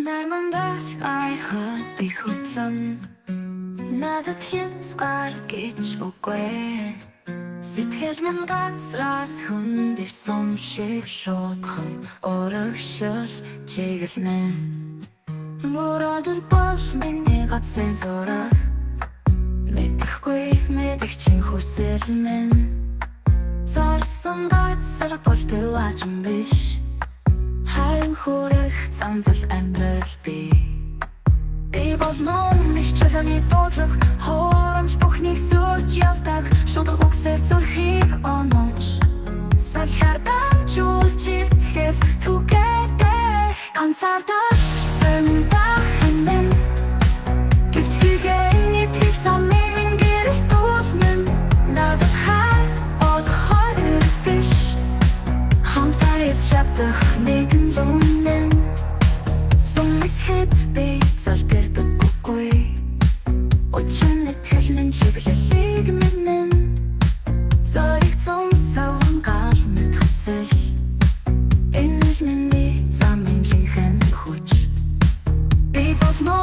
날 만날 айхад би хөдлөн надад хязгаарч үгүй сэтгэл минь газраас хүндэр сум шиг шуудхан өргөшөл чиглэнэ мөрөдөл бол миний газрын зураг мэдэхгүй мэдгчин хүсэл минь зорсон газар бол төважин биш хайр хүрэх замдал амьдрал би болно нэг чөлөөний дуудлага хооромж бүхнийг сүйж явдаг шудраг үгсээр зүрхийг онооч салхиардан жуулж итгэл түгээдэй ганцаардаж зэмдахын минь гэвч хийгээний тэр замыг минь гэрэл дуулнын надад хайр олохоор биш хамтаа явж чадах нэгэн лүнэн сумисхэд би чиглэлийг минь зориг зам саван гал мэт хүсэл энэ миний замын жинхэнэ хүч би болно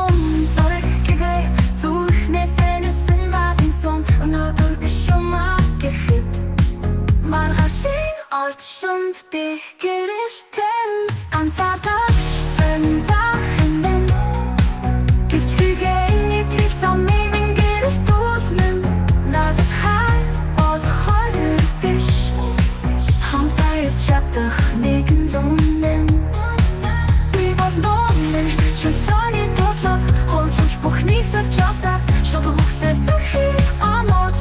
зориг гэгээ зүрхнээсээ нэсэн баатын сон өнөөдөр гişмаа гэхэд маргашин орчсонд би гэрэлтэн ганцаардаж зэмдахын минь гэвч хийгээний тэр замыг нэгэн лүнэн би болно нэг чөлөөний дуудлага хооромж бүхнийг сольж явдаг шудраг үгсээр зүрхийг онооч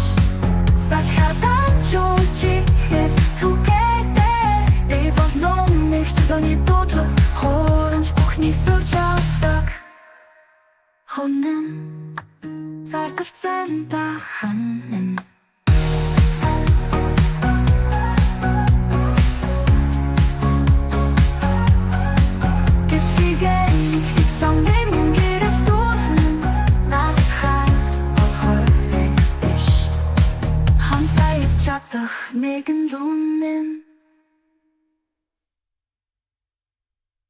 салхиардан жуулж итгэл түгээдэй би болно нэг чөлөөний дуудлага хооромж бүхнийг сольж явдаг хүнэн заргалзсан таханэн нэгэн лүнэн